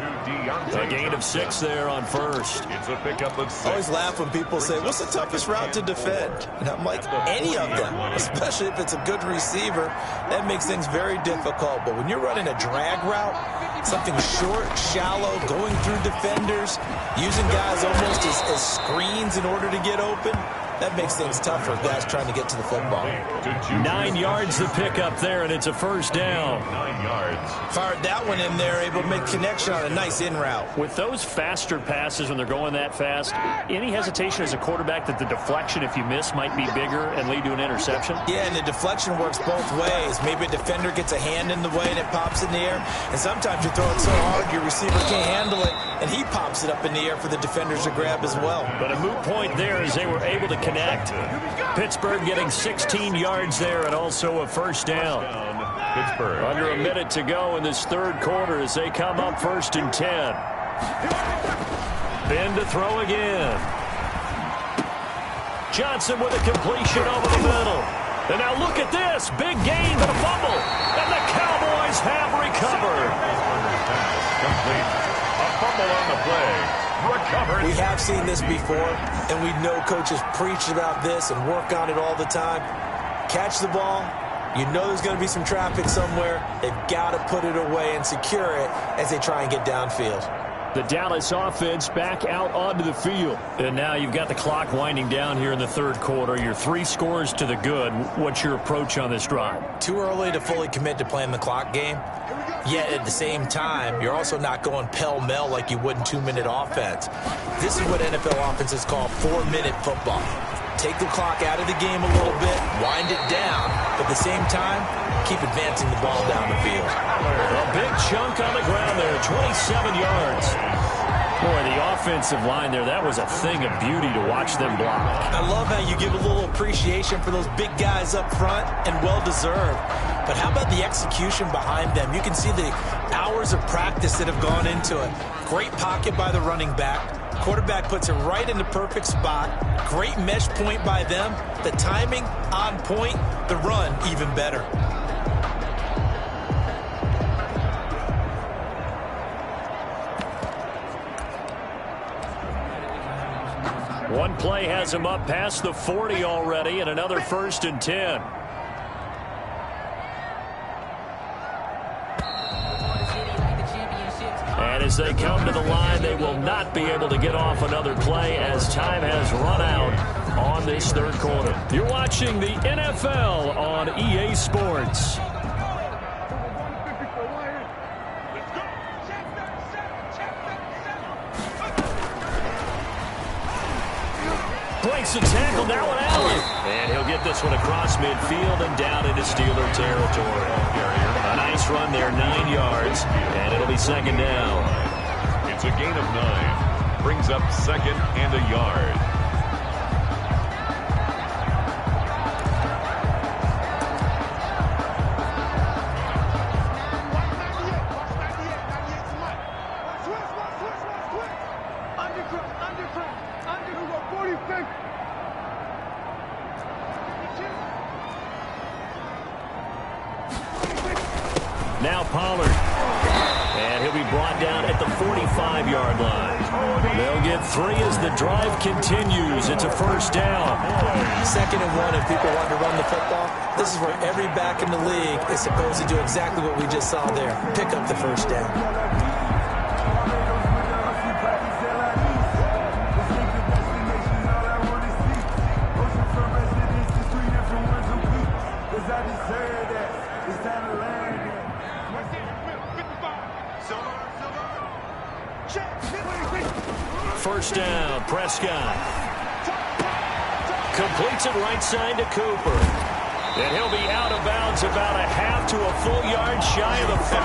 A gain of 6 there on first. It's a pickup of 6. I always laugh when people say, what's the toughest route to defend? And I'm like, any of them, especially if it's a good receiver. That makes things very difficult. But when you're running a drag route, something short, shallow, going through defenders, using guys almost as screens in order to get open, that makes things tougher if guys trying to get to the football. 9 yards to pick up there, and it's a first down. 9 yards. Fired that one in there, able to make connection on a nice in route. With those faster passes when they're going that fast, any hesitation as a quarterback that the deflection, if you miss, might be bigger and lead to an interception? Yeah, and the deflection works both ways. Maybe a defender gets a hand in the way and it pops in the air. And sometimes you throw it so hard your receiver can't handle it, and he pops it up in the air for the defenders to grab as well. But a moot point there as they were able to connect. Pittsburgh getting 16 yards there and also a first down. Pittsburgh. Under a minute to go in this third quarter as they come up 1st and 10. Ben to throw again. Johnson with a completion over the middle. And now look at this. Big gain but a fumble. And the Cowboys have recovered. on the play. Recovered. We have seen this before, and we know coaches preach about this and work on it all the time. Catch the ball. You know there's going to be some traffic somewhere. They've got to put it away and secure it as they try and get downfield. The Dallas offense back out onto the field. And now you've got the clock winding down here in the third quarter. You're 3 scores to the good. What's your approach on this drive? Too early to fully commit to playing the clock game. Yet at the same time, you're also not going pell-mell like you would in 2-minute offense. This is what NFL offenses call 4-minute football. Take the clock out of the game a little bit, wind it down, but at the same time, keep advancing the ball down the field. A big chunk on the ground there, 27 yards. Boy, the offensive line there, that was a thing of beauty to watch them block. I love how you give a little appreciation for those big guys up front, and well-deserved. But how about the execution behind them? You can see the hours of practice that have gone into it. Great pocket by the running back. Quarterback puts it right in the perfect spot. Great mesh point by them. The timing on point. The run even better. One play has him up past the 40 already, and another 1st and 10. And as they come to the line, they will not be able to get off another play as time has run out on this third quarter. You're watching the NFL on EA Sports. Breaks a tackle, now an alley. And he'll get this one across midfield and down into Steeler territory. A nice run there, 9 yards, and it'll be second down. It's a gain of 9. Brings up 2nd and a yard. Now Pollard. And he'll be brought down at the 45-yard line. They'll get 3 as the drive continues. It's a first down. 2nd and 1 if people want to run the football. This is where every back in the league is supposed to do exactly what we just saw there. Pick up the first down. First down, Prescott. Completes it right side to Cooper. And he'll be out of bounds about a half to a full yard shy of the 5.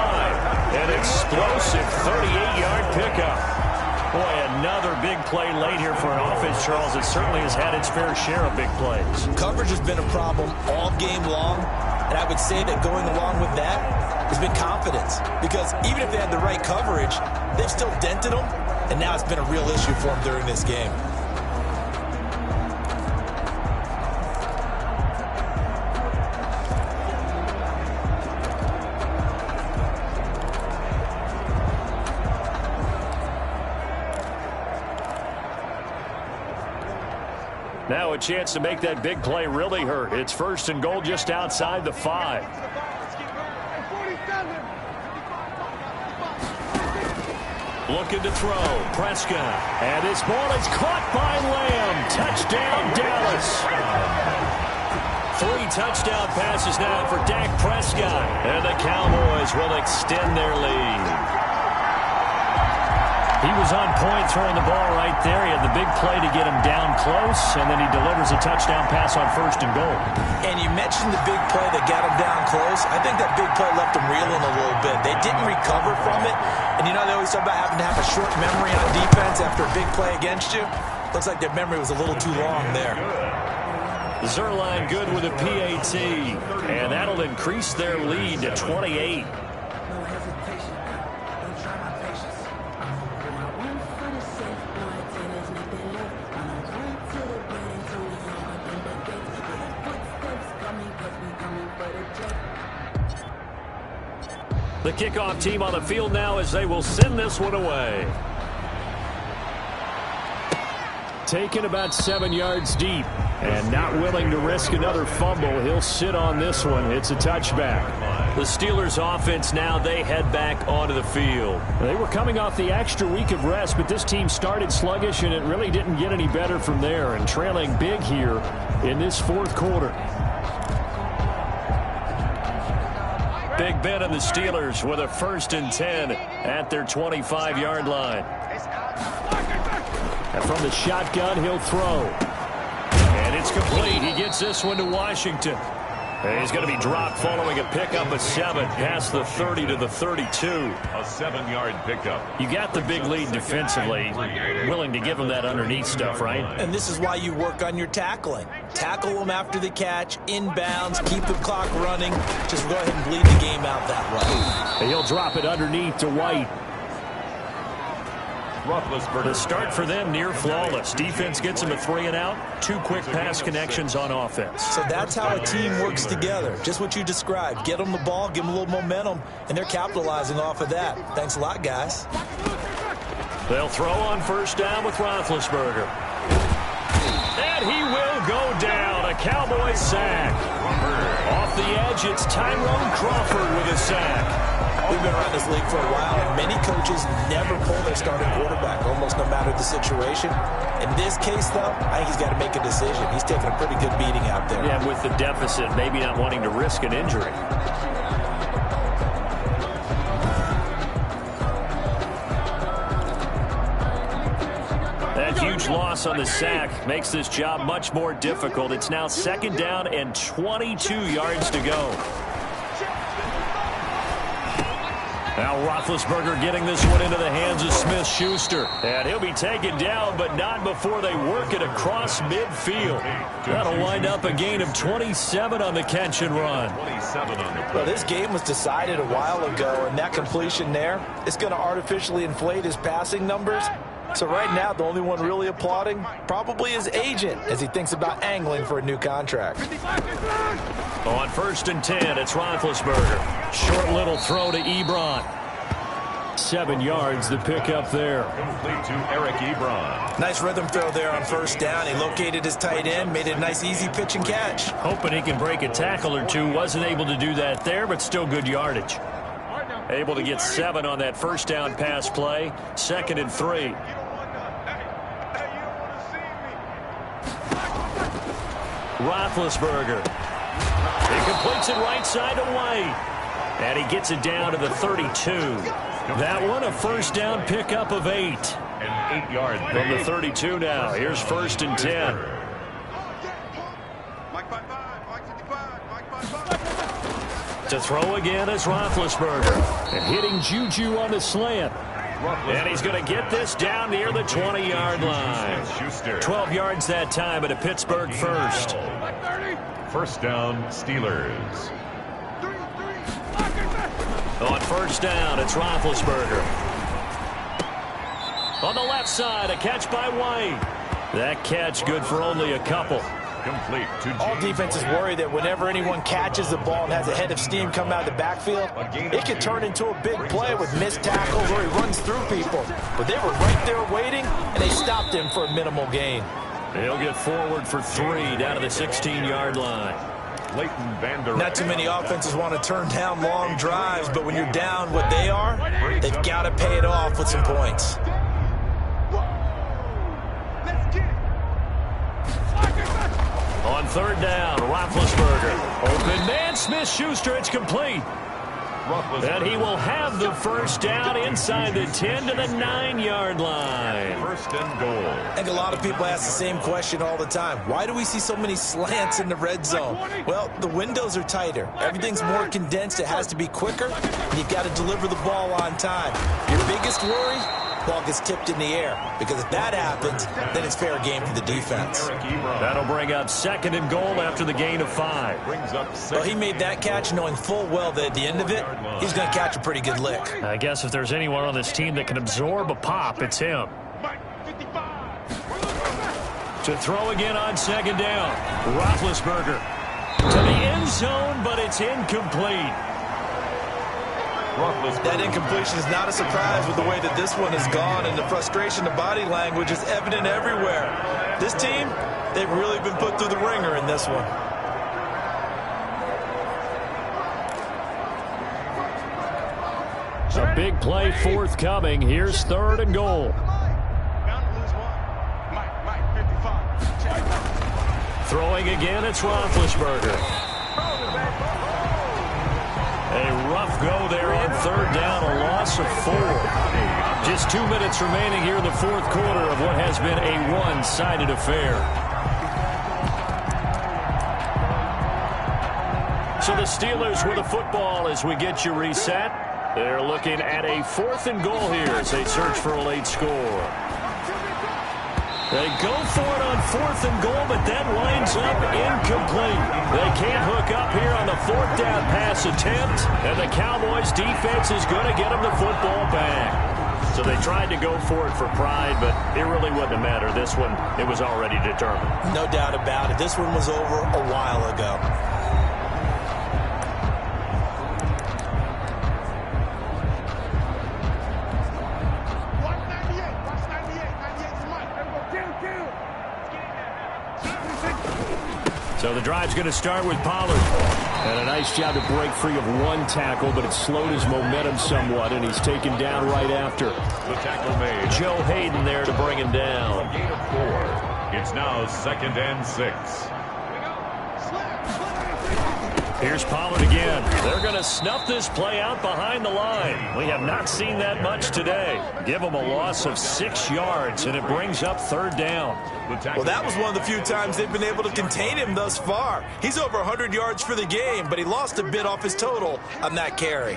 An explosive 38-yard pickup. Boy, another big play late here for an offense, Charles. It certainly has had its fair share of big plays. Coverage has been a problem all game long, and I would say that going along with that has been confidence. Because even if they had the right coverage, they've still dented them, and now it's been a real issue for them during this game. Now a chance to make that big play really hurt. It's 1st and goal just outside the 5. Looking to throw. Prescott. And this ball is caught by Lamb. Touchdown, Dallas. 3 touchdown passes now for Dak Prescott. And the Cowboys will extend their lead. He was on point throwing the ball right there. He had the big play to get him down close, and then he delivers a touchdown pass on 1st and goal. And you mentioned the big play that got him down close. I think that big play left him reeling a little bit. They didn't recover from it. And you know they always talk about having to have a short memory on defense after a big play against you. Looks like their memory was a little too long there. Zerline good with a PAT, and that'll increase their lead to 28. The kickoff team on the field now as they will send this one away. taken about 7 yards deep. And not willing to risk another fumble. He'll sit on this one. It's a touchback. The Steelers offense now, they head back onto the field. They were coming off the extra week of rest, but this team started sluggish, and it really didn't get any better from there, and trailing big here in this fourth quarter. Big Ben and the Steelers with a 1st and 10 at their 25-yard line. And from the shotgun, he'll throw. And it's complete. He gets this one to Washington. And he's going to be dropped following a pickup of 7 past the 30 to the 32. A 7-yard pickup. You got the big lead defensively. Willing to give him that underneath stuff, right? And this is why you work on your tackling. Tackle them after the catch, inbounds, keep the clock running. Just go ahead and bleed the game out that way. And he'll drop it underneath to White. The start for them near flawless. Defense gets him a 3 and out. 2 quick pass connections on offense. So that's how a team works together. Just what you described. Get them the ball, give them a little momentum, and they're capitalizing off of that. Thanks a lot, guys. They'll throw on 1st down with Roethlisberger. And he will go down. A Cowboys sack. Off the edge, it's Tyrone Crawford with a sack. We've been around this league for a while, and many coaches never pull their starting quarterback, almost no matter the situation. In this case, though, I think he's got to make a decision. He's taking a pretty good beating out there. Yeah, with the deficit, maybe not wanting to risk an injury. That huge loss on the sack makes this job much more difficult. It's now 2nd down and 22 yards to go. Now Roethlisberger getting this one into the hands of Smith-Schuster. And he'll be taken down, but not before they work it across midfield. That'll wind up a gain of 27 on the catch and run. Well, this game was decided a while ago, and that completion there, it's going to artificially inflate his passing numbers. So right now, the only one really applauding probably his agent as he thinks about angling for a new contract. On 1st and 10, it's Roethlisberger. Short little throw to Ebron. 7 yards, the pickup there. Complete to Eric Ebron. Nice rhythm throw there on 1st down. He located his tight end, made it a nice, easy pitch and catch. Hoping he can break a tackle or two. Wasn't able to do that there, but still good yardage. Able to get 7 on that 1st down pass play. 2nd and 3. Roethlisberger. He completes it right side to White. And he gets it down to the 32. That one a 1st down pickup of 8. An 8-yard From the 32 now. Here's 1st and 10. To throw again is Roethlisberger. And hitting Juju on the slant. And he's going to get this down near the 20-yard line. 12 yards that time, but a Pittsburgh 1st. 1st down, Steelers. On 1st down, it's Roethlisberger. On the left side, a catch by White. That catch good for only a couple. Complete to All defenses worry that whenever anyone catches the ball and has a head of steam come out of the backfield, it could turn into a big play with missed tackles or he runs through people. But they were right there waiting, and they stopped him for a minimal gain. He'll get forward for 3 down to the 16-yard line. Not too many offenses want to turn down long drives, but when you're down what they are, they've got to pay it off with some points. On 3rd down, Roethlisberger. Open man, Smith-Schuster, it's complete. And he will have the 1st down inside the 10 to the 9-yard line. 1st and goal. I think a lot of people ask the same question all the time. Why do we see so many slants in the red zone? Well, the windows are tighter. Everything's more condensed. It has to be quicker. And you've got to deliver the ball on time. Your biggest worry? Ball gets tipped in the air, because if that happens, then it's fair game for the defense. That'll bring up 2nd and goal after the gain of 5. Well, he made that catch knowing full well that at the end of it, he's going to catch a pretty good lick. I guess if there's anyone on this team that can absorb a pop, it's him. To throw again on 2nd down. Roethlisberger to the end zone, but it's incomplete. Roethlisberger. That incompletion is not a surprise with the way that this one has gone, and the frustration, the body language is evident everywhere. This team, they've really been put through the ringer in this one. A big play forthcoming. Here's 3rd and goal. Throwing again, it's Roethlisberger. A rough go there on 3rd down, a loss of 4. Just 2 minutes remaining here in the 4th quarter of what has been a one-sided affair. So the Steelers with the football as we get you reset. They're looking at a 4th and goal here as they search for a late score. They go for it on 4th and goal, but that winds up incomplete. They can't hook up here on the 4th down pass attempt, and the Cowboys defense is going to get them the football back. So they tried to go for it for pride, but it really wouldn't have mattered. This one, it was already determined. No doubt about it. This one was over a while ago. So the drive's going to start with Pollard. And a nice job to break free of one tackle, but it slowed his momentum somewhat, and he's taken down right after. The tackle made. Joe Hayden there to bring him down. A gain of 4. It's now 2nd and 6. Here's Pollard again. They're going to snuff this play out behind the line. We have not seen that much today. Give them a loss of 6 yards, and it brings up 3rd down. Well, that was one of the few times they've been able to contain him thus far. He's over 100 yards for the game, but he lost a bit off his total on that carry.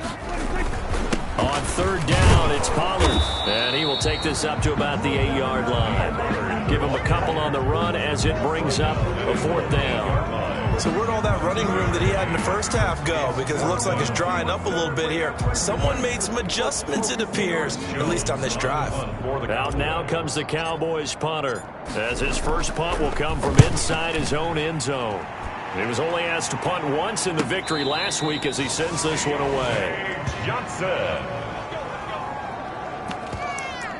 On 3rd down, it's Pollard, and he will take this up to about the 8-yard line. Give him a couple on the run as it brings up a 4th down. So where'd all that running room that he had in the first half go? Because it looks like it's drying up a little bit here. Someone made some adjustments, it appears, at least on this drive. Out now comes the Cowboys punter, as his first punt will come from inside his own end zone. He was only asked to punt once in the victory last week as he sends this one away. Johnson.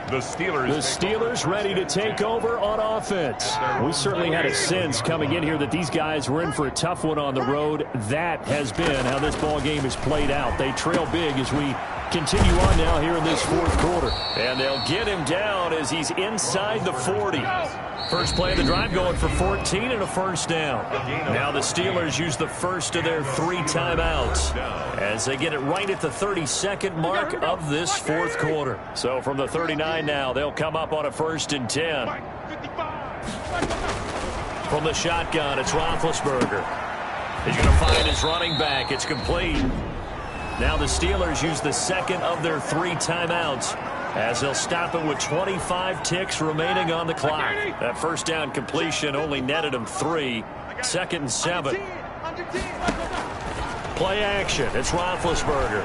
The Steelers ready to take over on offense. We certainly had a sense coming in here that these guys were in for a tough one on the road. That has been how this ball game has played out. They trail big as we continue on now here in this 4th quarter. And they'll get him down as he's inside the 40. First play of the drive going for 14 and a 1st down. Now the Steelers use the first of their 3 timeouts as they get it right at the 32nd mark of this 4th quarter. So from the 39 now, they'll come up on a 1st and 10. From the shotgun, it's Roethlisberger. He's going to find his running back. It's complete. Now the Steelers use the 2nd of their 3 timeouts as they'll stop it with 25 ticks remaining on the clock. That 1st down completion only netted him 3. 2nd and 7. Play action. It's Roethlisberger.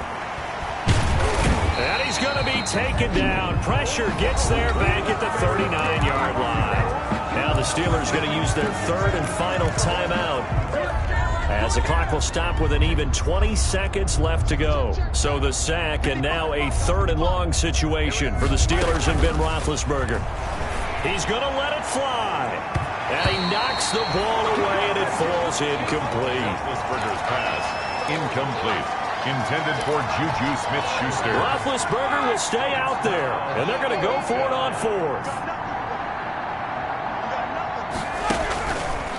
And he's going to be taken down. Pressure gets there back at the 39-yard line. Now the Steelers going to use their 3rd and final timeout, as the clock will stop with an even 20 seconds left to go. So the sack, and now a 3rd and long situation for the Steelers and Ben Roethlisberger. He's going to let it fly. And he knocks the ball away, and it falls incomplete. Roethlisberger's pass, incomplete. Intended for Juju Smith-Schuster. Roethlisberger will stay out there, and they're going to go for it on 4th.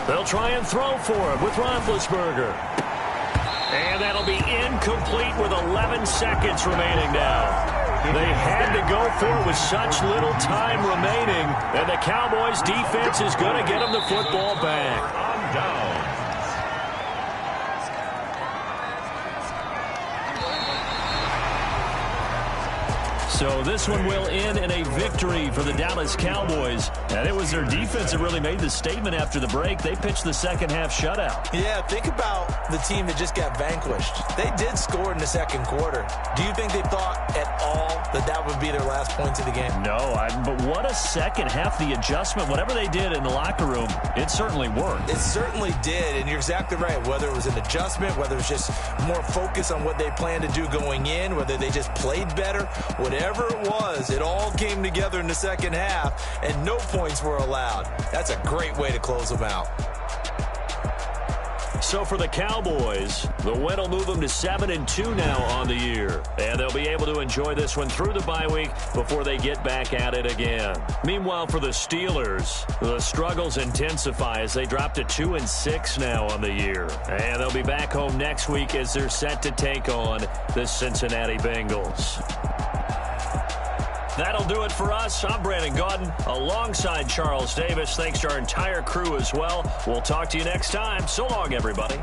They'll try and throw for him with Roethlisberger. And that'll be incomplete with 11 seconds remaining now. They had to go for it with such little time remaining, and the Cowboys defense is going to get them the football back. On down. So this one will end in a victory for the Dallas Cowboys. And it was their defense that really made the statement after the break. They pitched the second-half shutout. Yeah, think about the team that just got vanquished. They did score in the second quarter. Do you think they thought at all that that would be their last points of the game? No, but what a second half. The adjustment, whatever they did in the locker room, it certainly worked. It certainly did, and you're exactly right. Whether it was an adjustment, whether it was just more focus on what they planned to do going in, whether they just played better, whatever it was, it all came together in the second half, and no points were allowed. That's a great way to close them out. So for the Cowboys, the win will move them to 7-2 now on the year. And they'll be able to enjoy this one through the bye week before they get back at it again. Meanwhile, for the Steelers, the struggles intensify as they drop to 2-6 now on the year. And they'll be back home next week as they're set to take on the Cincinnati Bengals. That'll do it for us. I'm Brandon Gaudin alongside Charles Davis. Thanks to our entire crew as well. We'll talk to you next time. So long, everybody.